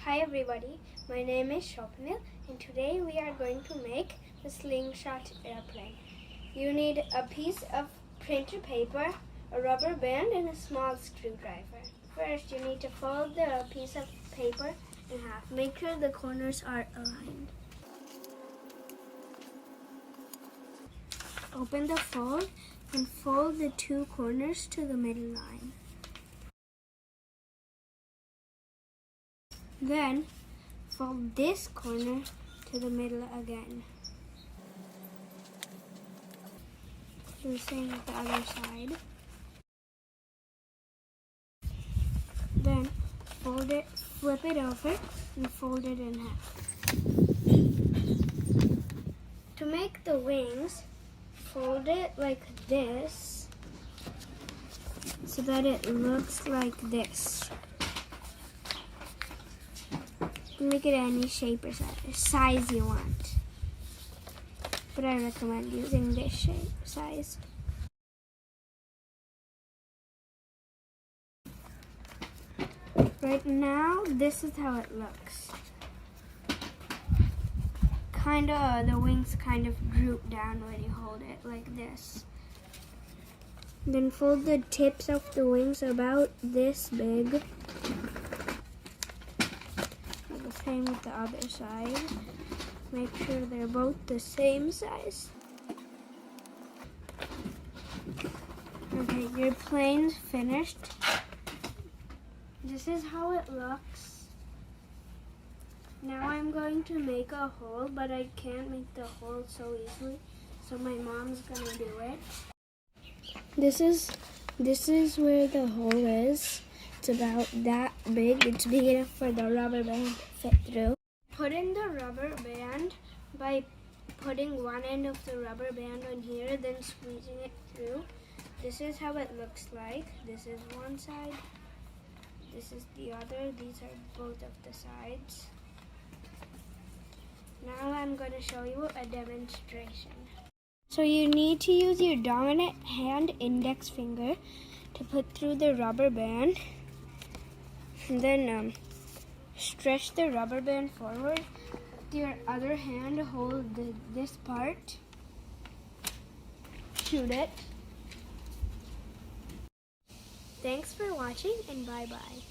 Hi everybody, my name is Shopnil and today we are going to make the Slingshot airplane. You need a piece of printer paper, a rubber band and a small screwdriver. First you need to fold the piece of paper in half. Make sure the corners are aligned. Open the fold and fold the two corners to the middle line. Then fold this corner to the middle again. Do the same with the other side. Then fold it, flip it over and fold it in half. To make the wings, fold it like this so that it looks like this. Make it any shape or size you want, but I recommend using this shape size. Right now, this is how it looks. The wings kind of droop down when you hold it like this. Then fold the tips of the wings about this big. The same with the other side. Make sure they're both the same size. Okay, your plane's finished. This is how it looks. Now I'm going to make a hole, but I can't make the hole so easily, so my mom's gonna do it. This is where the hole is. It's about that big. It's big enough for the rubber band to fit through. Put in the rubber band by putting one end of the rubber band on here, then squeezing it through. This is how it looks like. This is one side. This is the other. These are both of the sides. Now I'm going to show you a demonstration. So you need to use your dominant hand index finger to put through the rubber band. And then stretch the rubber band forward. With your other hand, hold this part. Shoot it. Thanks for watching and bye-bye.